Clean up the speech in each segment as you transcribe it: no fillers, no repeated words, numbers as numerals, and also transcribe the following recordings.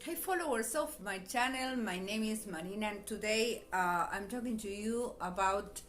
Hey followers of my channel, my name is Marina and today I'm talking to you about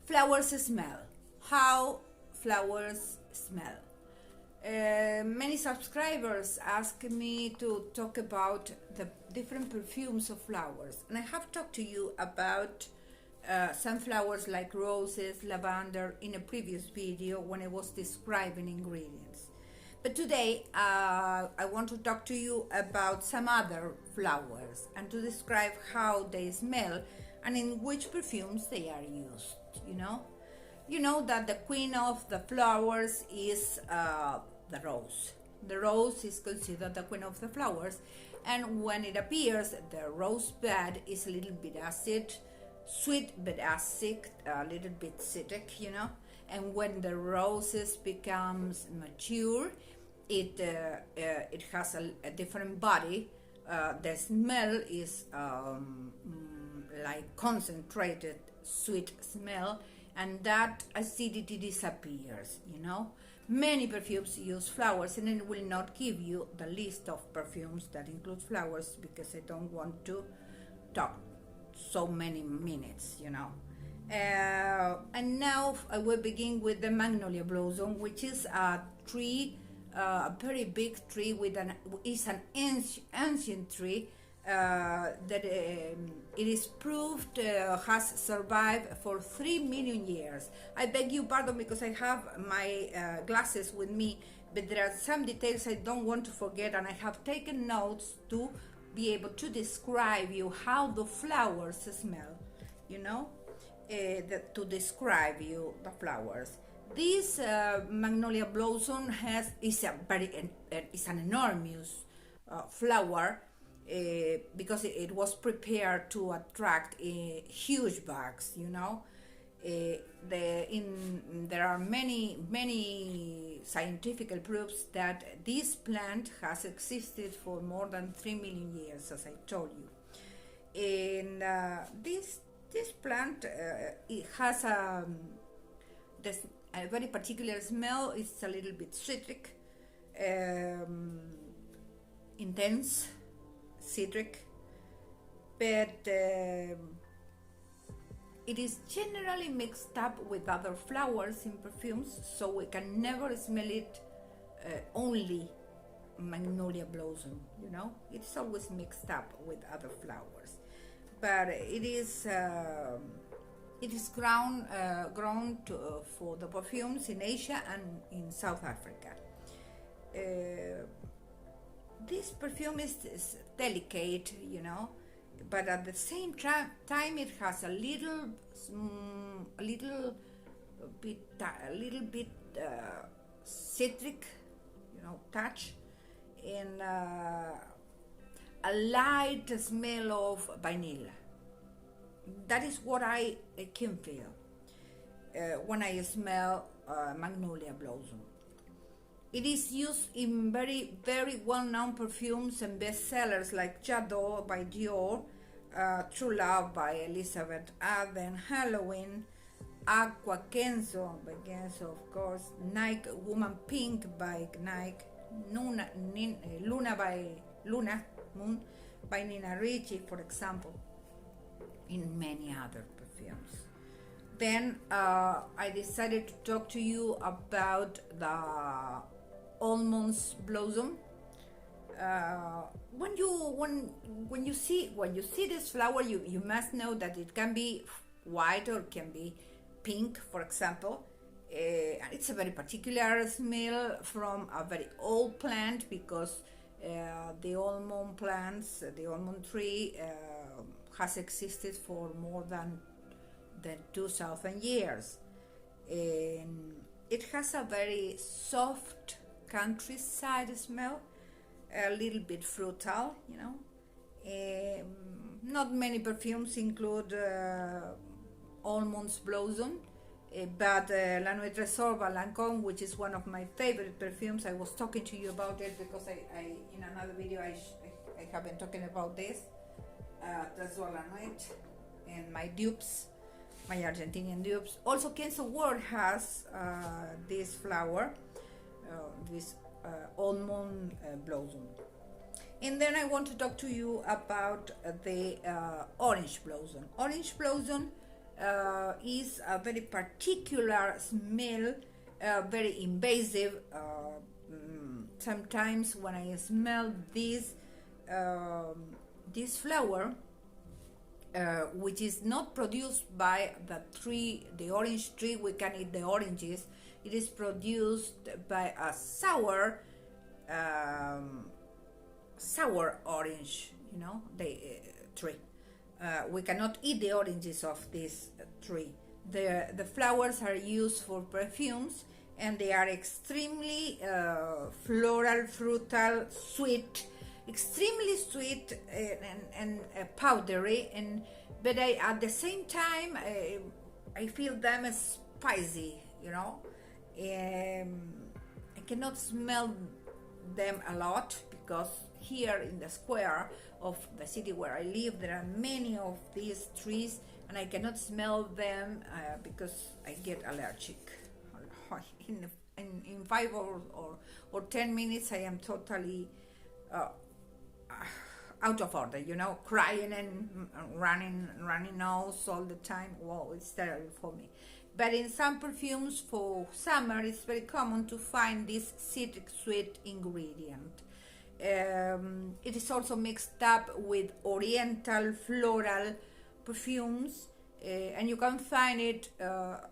flowers smell, how flowers smell. Many subscribers ask me to talk about the different perfumes of flowers, and I have talked to you about some flowers like roses, lavender in a previous video when I was describing ingredients. But today I want to talk to you about some other flowers and to describe how they smell and in which perfumes they are used. You know that the queen of the flowers is the rose. The rose is considered the queen of the flowers, and when it appears, the rose bud is a little bit acid, sweet but acid, a little bit citric, and when the roses becomes mature, it has a different body. The smell is like concentrated sweet smell, and that acidity disappears. Many perfumes use flowers, and I will not give you the list of perfumes that include flowers because I don't want to talk so many minutes. And now I will begin with the Magnolia blossom, which is a tree, a very big tree with an ancient tree that it is proved has survived for 3 million years. I beg you pardon because I have my glasses with me, but there are some details I don't want to forget, and I have taken notes to be able to describe you how the flowers smell, to describe you the flowers. This Magnolia blossom is an enormous flower because it was prepared to attract huge bugs. There are many scientific proofs that this plant has existed for more than 3 million years, as I told you. And this plant it has a very particular smell. It's a little bit citric, intense citric, but it is generally mixed up with other flowers in perfumes, so we can never smell it only Magnolia blossom. It's always mixed up with other flowers, but it is grown for the perfumes in Asia and in South Africa. This perfume is delicate, but at the same time it has a little bit citric, touch, and a light smell of vanilla. That is what I can feel when I smell Magnolia blossom. It is used in very, very well-known perfumes and bestsellers like J'adore by Dior, True Love by Elizabeth Arden, Halloween, Aqua Kenzo by Kenzo, of course, Nike Woman Pink by Nike, Luna Moon by Nina Ricci, for example, in many other perfumes. Then I decided to talk to you about the Almond blossom. When you see this flower, you must know that it can be white or can be pink, for example. It's a very particular smell from a very old plant because the almond tree has existed for more than 2,000 years. And it has a very soft countryside smell, a little bit fruital, Not many perfumes include Almond blossom, but La Nuit Resorba Lancôme, which is one of my favorite perfumes. I was talking to you about it because I in another video I have been talking about this. Tresor La Nuit and my dupes, my Argentinian dupes. Also, Kenzo Ward has this flower, this almond blossom. And then I want to talk to you about the orange blossom. Orange blossom is a very particular smell, very invasive. Sometimes when I smell this flower, which is not produced by the tree, the orange tree, we can eat the oranges. It is produced by a sour orange, the tree. We cannot eat the oranges of this tree. The flowers are used for perfumes, and they are extremely floral, fruital, sweet, extremely sweet and powdery, but at the same time I feel them as spicy. I cannot smell them a lot because here in the square of the city where I live there are many of these trees, and I cannot smell them because I get allergic. In 5 or 10 minutes I am totally out of order, crying and running nose all the time. Wow, it's terrible for me. But in some perfumes for summer, it's very common to find this citric sweet ingredient. It is also mixed up with oriental floral perfumes, and you can find it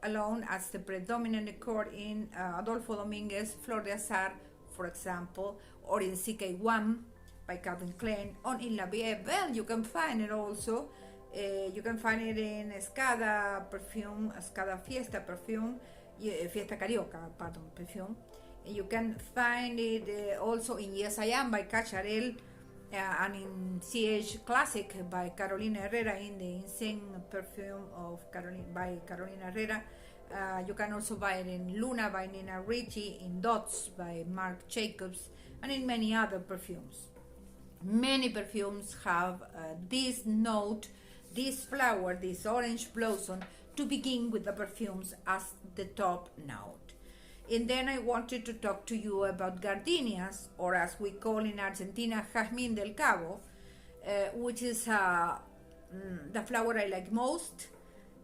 alone as the predominant accord in Adolfo Dominguez Flor de Azar, for example, or in CK1 by Calvin Klein, or in La Vie Belle. You can find it also. You can find it in Escada perfume, Escada Fiesta perfume, Fiesta Carioca, pardon, perfume. You can find it also in Yes I Am by Cacharel, and in CH Classic by Carolina Herrera, in the Insane perfume of by Carolina Herrera. You can also buy it in Luna by Nina Ricci, in Dots by Marc Jacobs, and in many other perfumes. Many perfumes have this note, this flower, this orange blossom, to begin with the perfumes as the top note. And then I wanted to talk to you about Gardenias, or as we call in Argentina, Jasmine del Cabo, which is the flower I like most.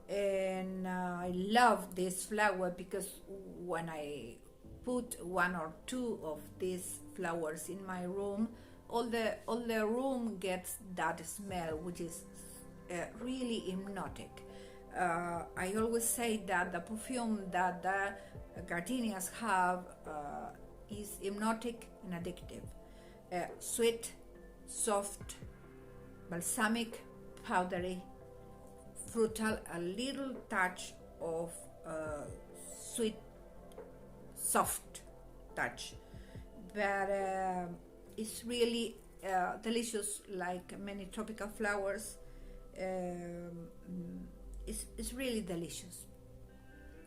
And I love this flower because when I put 1 or 2 of these flowers in my room, all the room gets that smell, which is really hypnotic. I always say that the perfume that the Gardenias have is hypnotic and addictive. Sweet, soft, balsamic, powdery, fruital, a little touch of sweet, soft touch. But it's really delicious, like many tropical flowers. It's really delicious.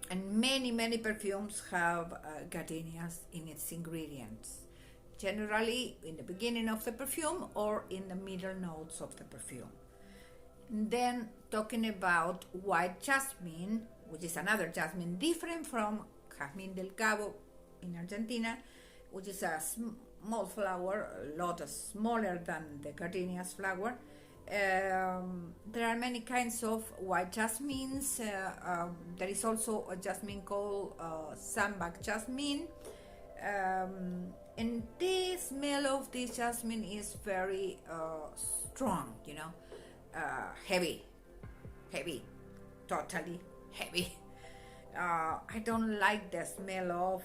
And many perfumes have gardenias in its ingredients, generally in the beginning of the perfume or in the middle notes of the perfume. And then talking about white jasmine, which is another jasmine different from Jasmine del Cabo in Argentina, which is a small flower, a lot smaller than the gardenia's flower. There are many kinds of white jasmines. There is also a jasmine called sandbag jasmine, and the smell of this jasmine is very strong, heavy, totally heavy. I don't like the smell of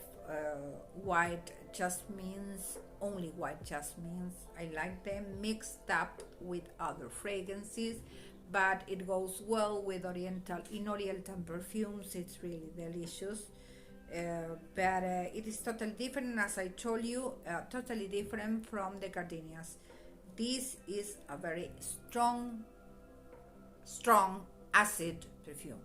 white jasmines, only white jasmines. I like them mixed up with other fragrances, but it goes well with Oriental perfumes. It's really delicious. But it is totally different, as I told you, totally different from the gardenias. This is a very strong acid perfume.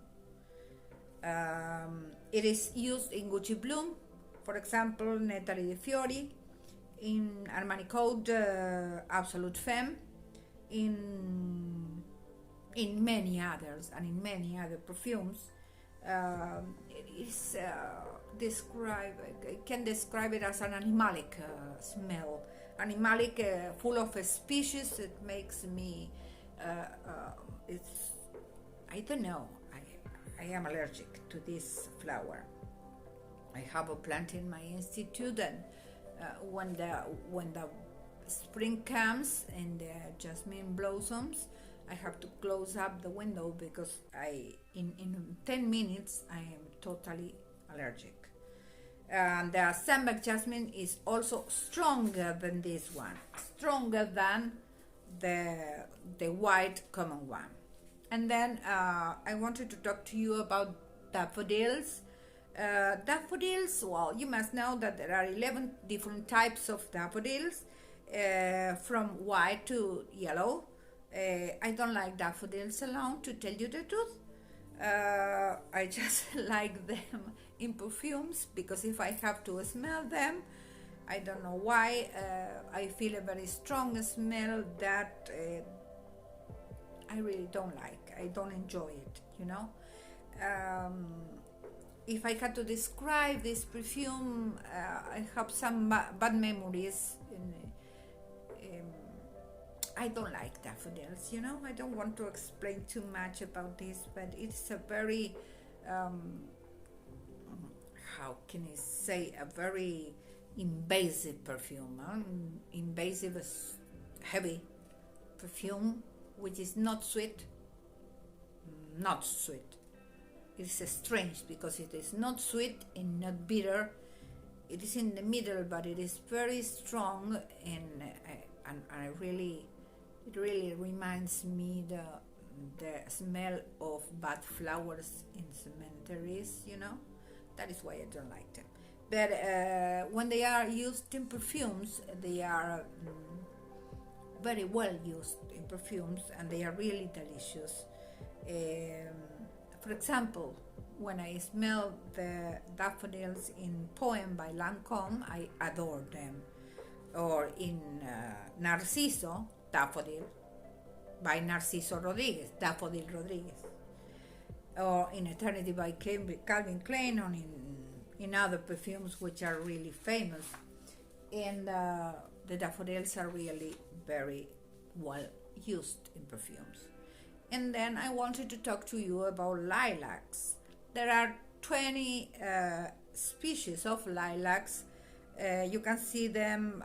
It is used in Gucci Bloom, for example, Netali de Fiori, in Armani Code, Absolute Femme, in many others, and in many other perfumes. It is I can describe it as an animalic smell, animalic, full of species. It makes me, it's, I don't know, I am allergic to this flower. I have a plant in my institute, and when the spring comes and the jasmine blossoms, I have to close up the window because in 10 minutes I am totally allergic. And the sandbag jasmine is also stronger than this one, stronger than the white common one. And then I wanted to talk to you about daffodils. Daffodils, well, you must know that there are 11 different types of daffodils, from white to yellow. I don't like daffodils alone, to tell you the truth. I just like them in perfumes, because if I have to smell them, I don't know why, I feel a very strong smell that I really don't like. I don't enjoy it, you know. If I had to describe this perfume, I have some bad memories. I don't like daffodils, you know. I don't want to explain too much about this, but it's a very, how can I say, a very invasive perfume. Invasive is heavy perfume, which is not sweet. Not sweet. It is strange because it is not sweet and not bitter. It is in the middle, but it is very strong, and it really reminds me the smell of bad flowers in cemeteries, you know. That is why I don't like them. But when they are used in perfumes, they are very well used in perfumes, and they are really delicious. For example, when I smell the daffodils in Poem by Lancôme, I adore them. Or in Narciso, Daffodil by Narciso Rodriguez, Daffodil Rodriguez. Or in Eternity by Calvin Klein, or in other perfumes which are really famous. And the daffodils are really very well used in perfumes. And then I wanted to talk to you about lilacs. There are 20 species of lilacs. You can see them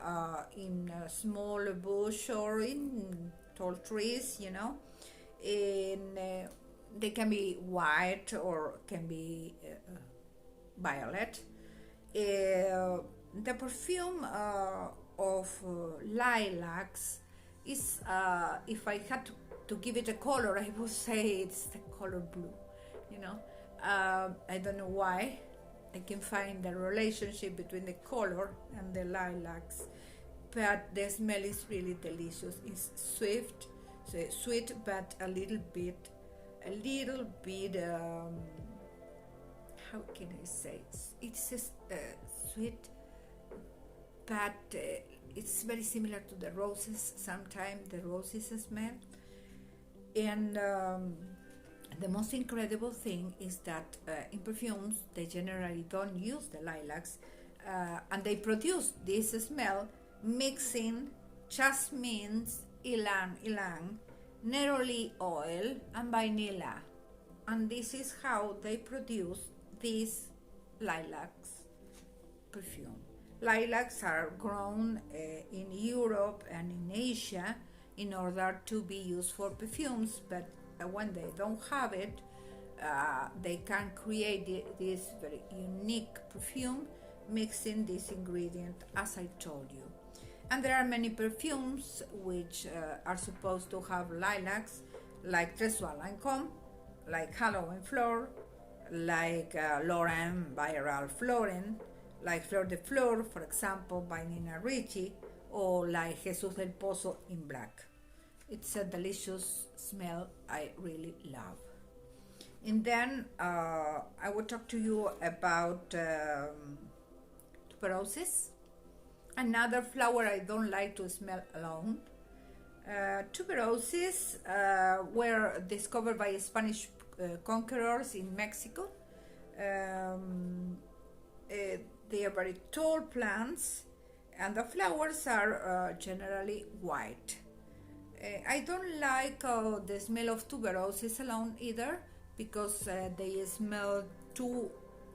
in a small bush or in tall trees, you know. And they can be white or can be violet. The perfume of lilacs is, if I had to give it a color, I would say it's the color blue, you know. I don't know why. I can find the relationship between the color and the lilacs, but the smell is really delicious. It's sweet, but a little bit, how can I say? It's sweet, but it's very similar to the roses. Sometimes the roses smell. And the most incredible thing is that in perfumes they generally don't use the lilacs, and they produce this smell mixing jasmines, ylang, neroli oil, and vanilla. And this is how they produce this lilacs perfume. Lilacs are grown in Europe and in Asia in order to be used for perfumes, but when they don't have it, they can create this very unique perfume mixing this ingredient, as I told you. And there are many perfumes which are supposed to have lilacs, like Tressoir Lancôme, like Halloween Floor, like Lorraine by Ralph Lauren, like Fleur de Fleur, for example, by Nina Ricci, or like Jesus del Pozo in black. It's a delicious smell I really love. And then I will talk to you about tuberoses, another flower I don't like to smell alone. Tuberoses were discovered by Spanish conquerors in Mexico. They are very tall plants. and the flowers are generally white. I don't like the smell of tuberoses alone either, because they smell too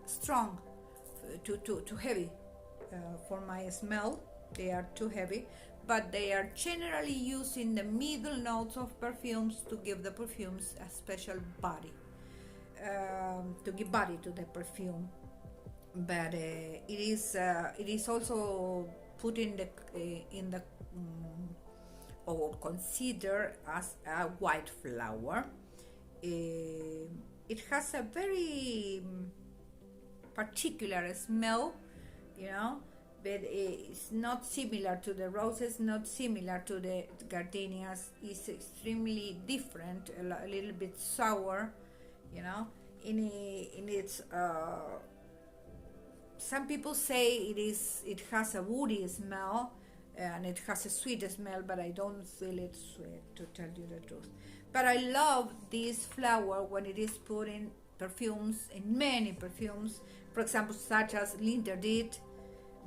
strong, too heavy for my smell. They are too heavy, but they are generally used in the middle notes of perfumes to give the perfumes a special body, to give body to the perfume. But it is also put in the or considered as a white flower. It has a very particular smell, you know, but it's not similar to the roses, not similar to the gardenias. It's extremely different, a little bit sour, you know. In its some people say it has a woody smell, and it has a sweet smell, but I don't feel it sweet, to tell you the truth. But I love this flower when it is put in perfumes, in many perfumes, for example, such as L'Interdit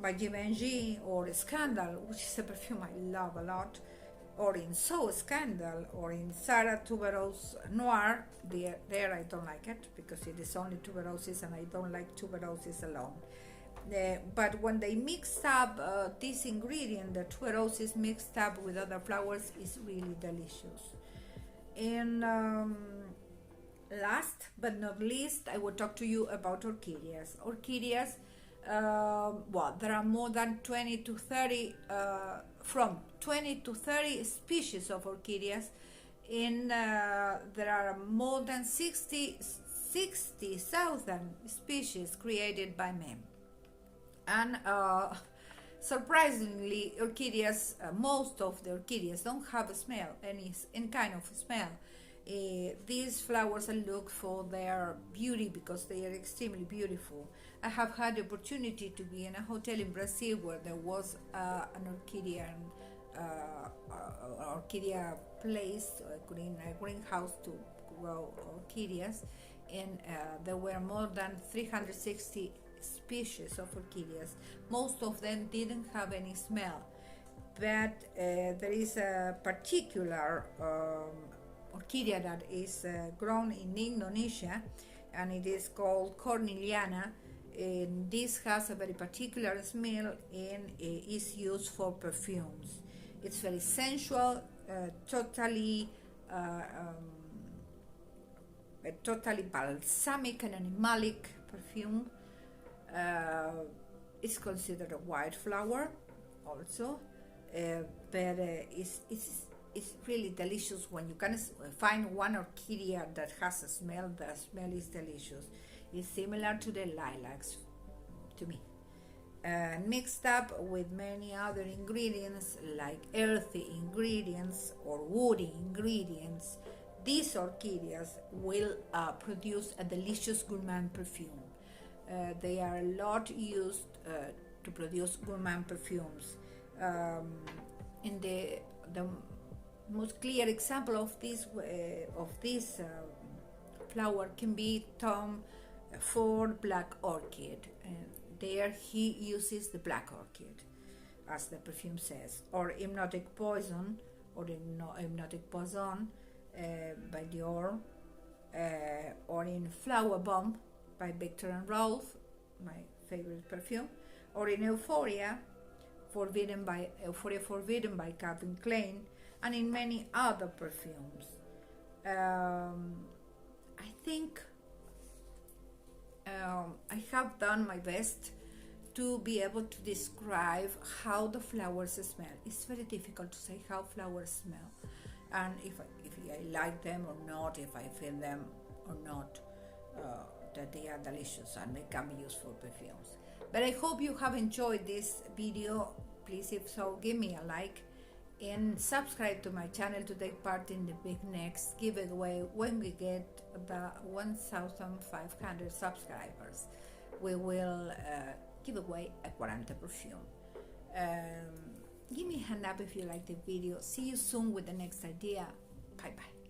by Givenchy, or Scandal, which is a perfume I love a lot, or in So Scandal, or in Sarah Tuberose Noir. There I don't like it, because it is only tuberoses, and I don't like tuberoses alone. But when they mix up this ingredient, the tuberoses mixed up with other flowers, is really delicious. And last but not least, I will talk to you about orchideas. Orchideas, well, there are more than 20 to 30, from 20 to 30 species of orchideas. There are more than 60,000 species created by man. And surprisingly, orchideas, most of the orchideas don't have a smell, any kind of smell. These flowers are looked for their beauty, because they are extremely beautiful. I have had the opportunity to be in a hotel in Brazil where there was an orchidea place, a greenhouse to grow orchideas, and there were more than 360 species of orchideas. Most of them didn't have any smell, but there is a particular orchidea that is grown in Indonesia, and it is called Corneliana. And this has a very particular smell, and is used for perfumes. It's very sensual, totally balsamic and animalic perfume. It's considered a white flower also, but it's really delicious. When you can find one orchidea that has a smell, the smell is delicious. It's similar to the lilacs to me, mixed up with many other ingredients like earthy ingredients or woody ingredients. These orchideas will produce a delicious gourmand perfume. They are a lot used to produce gourmand perfumes. In the most clear example of this flower can be Tom Ford Black Orchid. There he uses the black orchid, as the perfume says, or Hypnotic Poison, or Hypnotic Poison by Dior, or in Flower Bomb by Victor and Rolf, my favorite perfume, or in Euphoria Forbidden by Calvin Klein, and in many other perfumes. I think I have done my best to be able to describe how the flowers smell. It's very difficult to say how flowers smell, and if I like them or not, if I feel them or not, that they are delicious and they can be used for perfumes. But I hope you have enjoyed this video. Please, if so, give me a like and subscribe to my channel to take part in the big next giveaway when we get about 1,500 subscribers. We will give away a 40 perfume. Give me a hand up if you like the video. See you soon with the next idea. Bye bye.